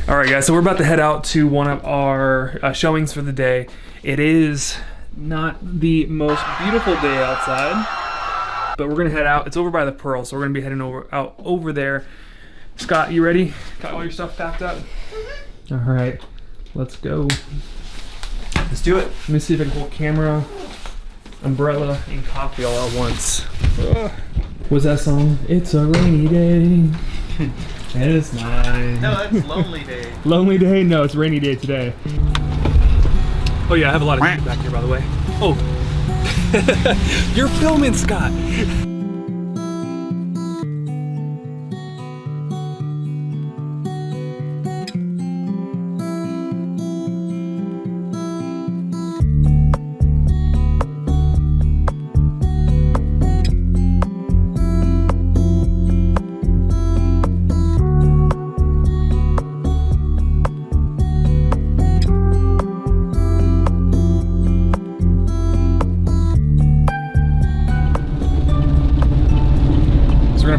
All right, guys, so we're about to head out to one of our showings for the day. It is not the most beautiful day outside, but we're gonna head out. It's over by the Pearl, so we're gonna be heading out over there. Scott, you ready? Got all your stuff packed up? Mm-hmm. All right, let's go. Let's do it. Let me see if I can hold camera, umbrella, and coffee all at once. What's that song? It's a rainy day. It's nice. No, that's Lonely Day. Lonely Day? No, it's rainy day today. Oh yeah, I have a lot of heat back here, by the way. Oh, you're filming, Scott.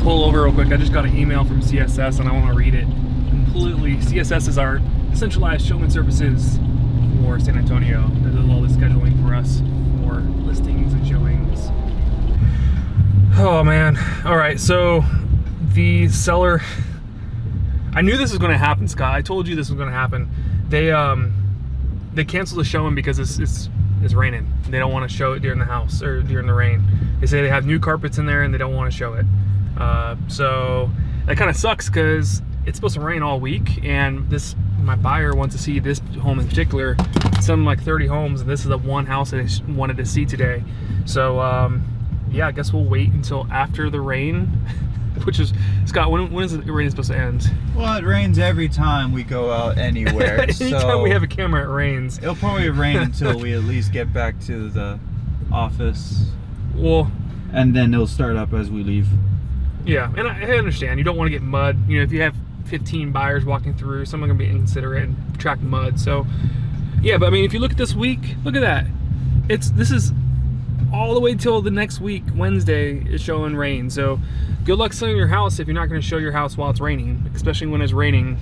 Pull over real quick. I just got an email from CSS and I want to read it completely. CSS is our centralized showman services for San Antonio. They do all the scheduling for us for listings and showings. Oh man. All right, so the seller, I knew this was going to happen, Scott. I told you this was going to happen. They canceled the showing because it's raining. They don't want to show it during the house or during the rain. They say they have new carpets in there and they don't want to show it. So that kind of sucks because it's supposed to rain all week, and my buyer wants to see this home in particular. Some like 30 homes, and this is the one house that I wanted to see today. So yeah, I guess we'll wait until after the rain. Which is, Scott, when is the rain supposed to end? Well, it rains every time we go out anywhere. Anytime we have a camera, it rains. It'll probably rain until we at least get back to the office. Well, and then it'll start up as we leave. Yeah, and I understand. You don't want to get mud. You know, if you have 15 buyers walking through, someone's going to be inconsiderate and attract mud. So, yeah, but I mean, if you look at this week, look at that. This is all the way till the next week, Wednesday, is showing rain. So, good luck selling your house if you're not going to show your house while it's raining, especially when it's raining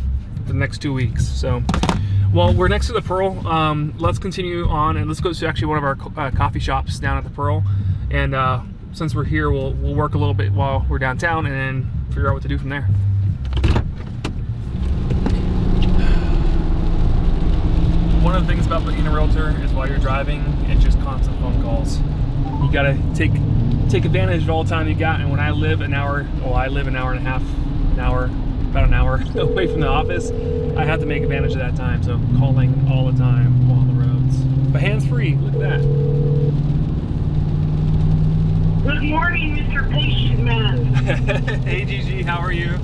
the next 2 weeks. So, well, we're next to the Pearl. Let's continue on, and let's go to actually one of our coffee shops down at the Pearl. And, since we're here, we'll work a little bit while we're downtown and then figure out what to do from there. One of the things about being a realtor is while you're driving, it's just constant phone calls. You gotta take advantage of all the time you got. And when I live an hour and a half, about an hour away from the office, I have to make advantage of that time. So calling all the time while on the roads. But hands-free, look at that. Good morning, Mr. Patient Man. Hey, Gigi, how are you?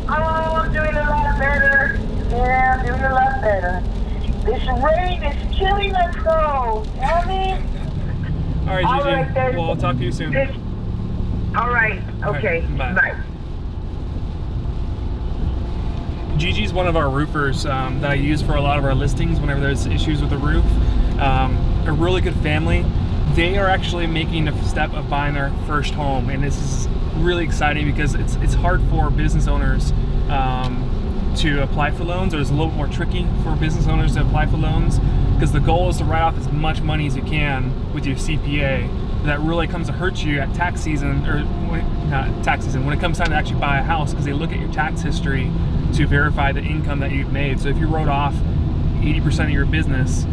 Oh, I'm doing a lot better. Yeah, I'm doing a lot better. This rain is killing us though. Tell me. All right, Gigi. All right, well, I'll talk to you soon. All right. Okay. All right, bye. Gigi's one of our roofers that I use for a lot of our listings whenever there's issues with the roof. A really good family. They are actually making the step of buying their first home, and this is really exciting because it's hard for business owners to apply for loans, or it's a little bit more tricky for business owners to apply for loans because the goal is to write off as much money as you can with your CPA. That really comes to hurt you at tax season, or not tax season, when it comes time to actually buy a house, because they look at your tax history to verify the income that you've made. So if you wrote off 80% of your business,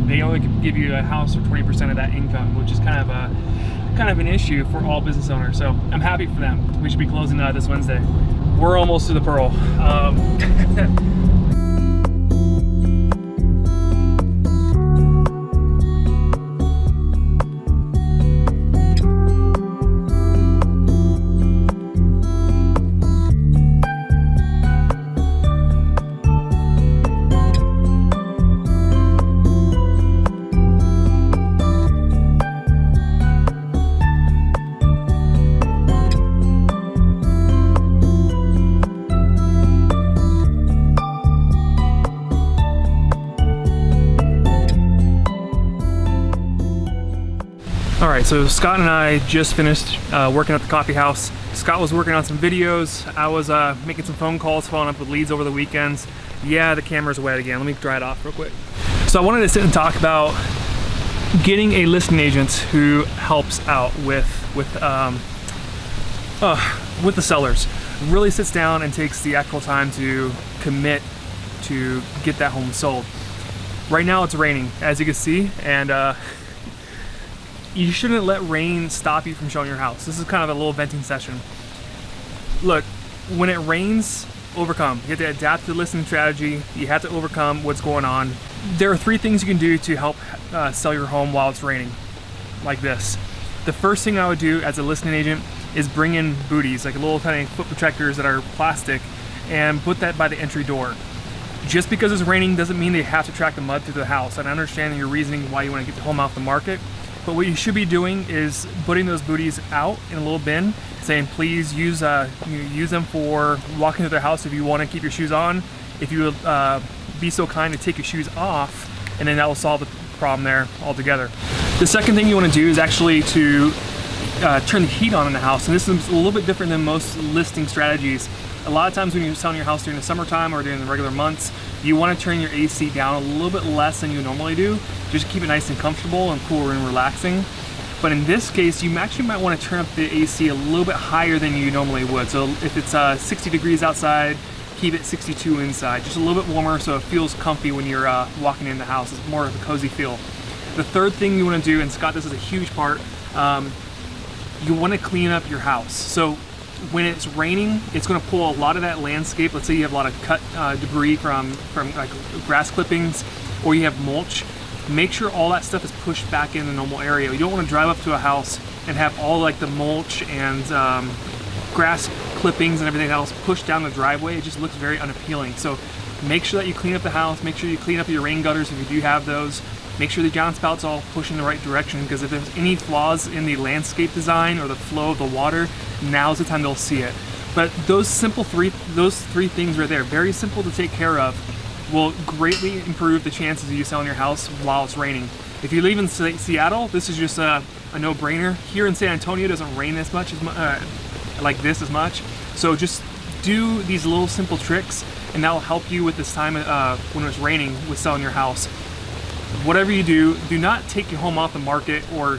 they only could give you a house for 20% of that income, which is kind of an issue for all business owners. So I'm happy for them. We should be closing this Wednesday. We're almost to the Pearl. right, so Scott and I just finished working at the coffee house. Scott was working on some videos. I was making some phone calls, following up with leads over the weekends. Yeah, the camera's wet again. Let me dry it off real quick. So I wanted to sit and talk about getting a listing agent who helps out with the sellers. Really sits down and takes the actual time to commit to get that home sold. Right now it's raining, as you can see, and you shouldn't let rain stop you from showing your house. This is kind of a little venting session. Look, when it rains, overcome. You have to adapt to the listing strategy. You have to overcome what's going on. There are 3 things you can do to help sell your home while it's raining, like this. The first thing I would do as a listing agent is bring in booties, like little tiny foot protectors that are plastic, and put that by the entry door. Just because it's raining doesn't mean they have to track the mud through the house. And I understand your reasoning why you want to get the home off the market, but what you should be doing is putting those booties out in a little bin, saying please use them for walking through the house if you want to keep your shoes on. If you would be so kind to take your shoes off, and then that will solve the problem there altogether. The second thing you want to do is actually to turn the heat on in the house, and this is a little bit different than most listing strategies. A lot of times when you're selling your house during the summertime or during the regular months, you want to turn your AC down a little bit less than you normally do, just to keep it nice and comfortable and cool and relaxing. But in this case, you actually might want to turn up the AC a little bit higher than you normally would. So if it's 60 degrees outside, keep it 62 inside, just a little bit warmer so it feels comfy when you're walking in the house. It's more of a cozy feel. The third thing you want to do, and Scott, this is a huge part, you want to clean up your house. So when it's raining, it's going to pull a lot of that landscape. Let's say you have a lot of cut debris from like grass clippings, or you have mulch. Make sure all that stuff is pushed back in the normal area. You don't want to drive up to a house and have all like the mulch and grass clippings and everything else pushed down the driveway. It just looks very unappealing. So make sure that you clean up the house. Make sure you clean up your rain gutters if you do have those. Make sure the downspouts all push in the right direction, because if there's any flaws in the landscape design or the flow of the water, now's the time they'll see it. But those three things right there, very simple to take care of, will greatly improve the chances of you selling your house while it's raining. If you live in Seattle, this is just a no-brainer. Here in San Antonio, it doesn't rain as much like this as much. So just do these little simple tricks, and that will help you with this time when it's raining with selling your house. Whatever you do, do not take your home off the market or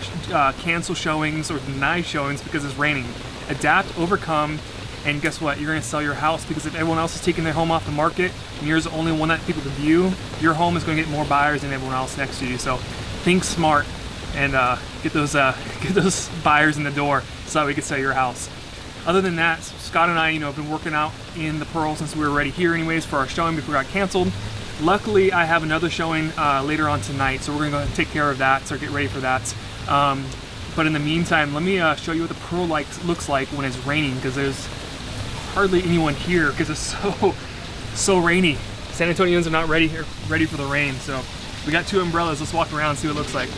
cancel showings or deny showings because it's raining. Adapt, overcome, and guess what? You're going to sell your house, because if everyone else is taking their home off the market and you're the only one that people can view, your home is going to get more buyers than everyone else next to you. So think smart and get those buyers in the door so that we can sell your house. Other than that, Scott and I, have been working out in the Pearl since we were already here anyways for our showing before it got canceled. Luckily, I have another showing later on tonight, so we're going to go ahead and take care of that, so get ready for that. But in the meantime, let me show you what the Pearl looks like when it's raining, because there's hardly anyone here because it's so rainy. San Antonians are not ready for the rain, so we got 2 umbrellas. Let's walk around and see what it looks like.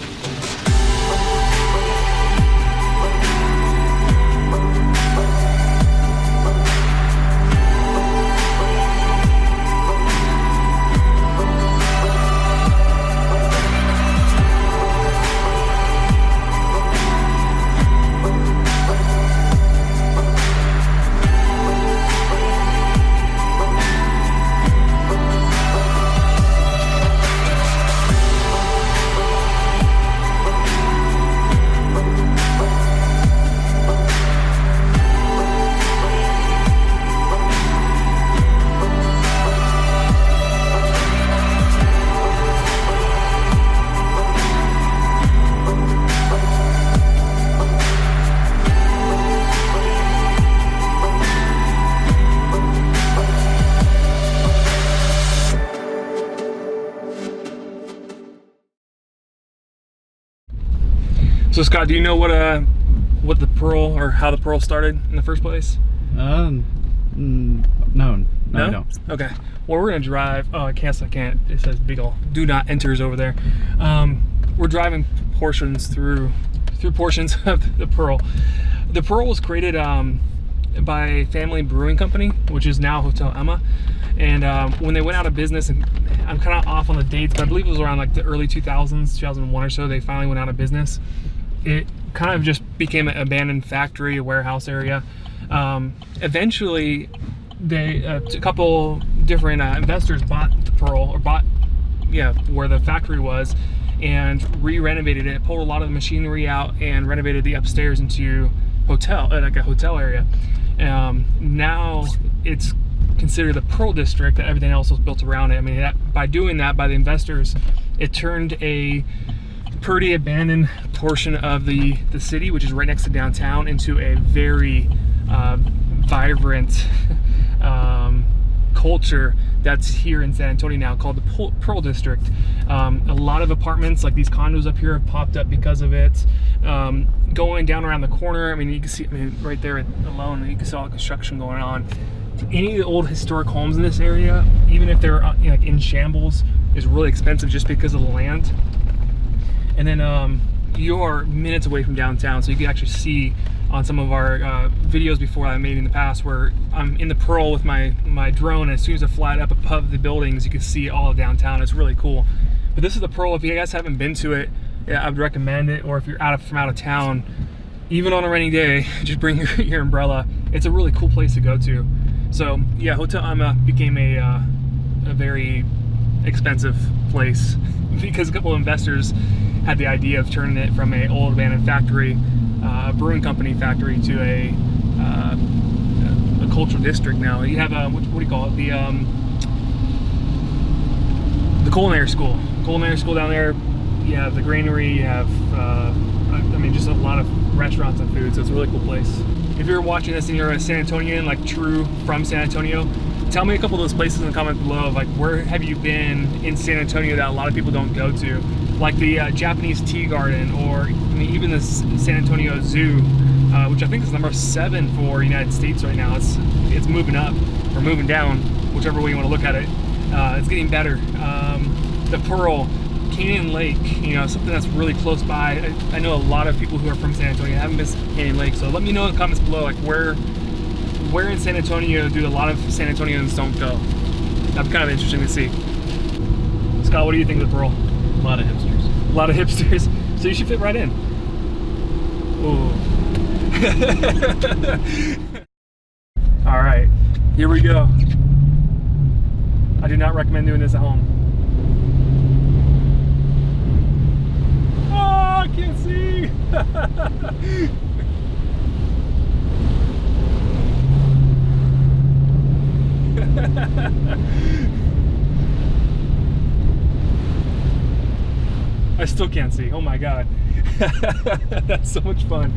So Scott, do you know what the Pearl, or how the Pearl started in the first place? No, I don't. Okay. Well, we're gonna drive. Oh, I can't. It says big ol' "Do not enters" over there. We're driving through portions of the Pearl. The Pearl was created by Family Brewing Company, which is now Hotel Emma. And when they went out of business, and I'm kind of off on the dates, but I believe it was around like the early 2000s, 2001 or so, they finally went out of business. it kind of just became an abandoned factory, a warehouse area. Eventually, a couple different investors bought the Pearl, or bought, where the factory was, and re-renovated it, pulled a lot of the machinery out, and renovated the upstairs into like a hotel area. Now it's considered the Pearl District, that everything else was built around it. I mean, by doing that, by the investors, it turned a pretty abandoned portion of the city, which is right next to downtown, into a very vibrant culture that's here in San Antonio now, called the Pearl District. A lot of apartments, like these condos up here, have popped up because of it. Going down around the corner, I mean, you can see, right there alone, you can see all the construction going on. Any of the old historic homes in this area, even if they're like in shambles, is really expensive just because of the land. And then you're minutes away from downtown, so you can actually see on some of our videos before I made in the past, where I'm in the Pearl with my drone, and as soon as I fly it up above the buildings, you can see all of downtown. It's really cool. But this is the Pearl. If you guys haven't been to it, I would recommend it. Or if you're from out of town, even on a rainy day, just bring your umbrella. It's a really cool place to go to. So yeah, Hotel Ama became a very expensive place because a couple of investors had the idea of turning it from an old abandoned factory, a brewing company factory, to a cultural district. Now you have what do you call it? The culinary school. Culinary school down there. You have the granary. You have just a lot of restaurants and food. So it's a really cool place. If you're watching this and you're a San Antonian, like true from San Antonio, tell me a couple of those places in the comments below of like, where have you been in San Antonio that a lot of people don't go to, like the Japanese tea garden, or even the San Antonio Zoo, which I think is number 7 for United States right now. It's moving up or moving down, whichever way you want to look at it. It's getting better. The Pearl, Canyon Lake, something that's really close by. I know a lot of people who are from San Antonio haven't been to Canyon Lake, so let me know in the comments below, like where in San Antonio do a lot of San Antonians don't go. That'd be kind of interesting to see. Scott, what do you think of the Pearl? A lot of hipsters. A lot of hipsters. So you should fit right in. Ooh. All right, here we go. I do not recommend doing this at home. Oh, I can't see. I still can't see. Oh my God. That's so much fun.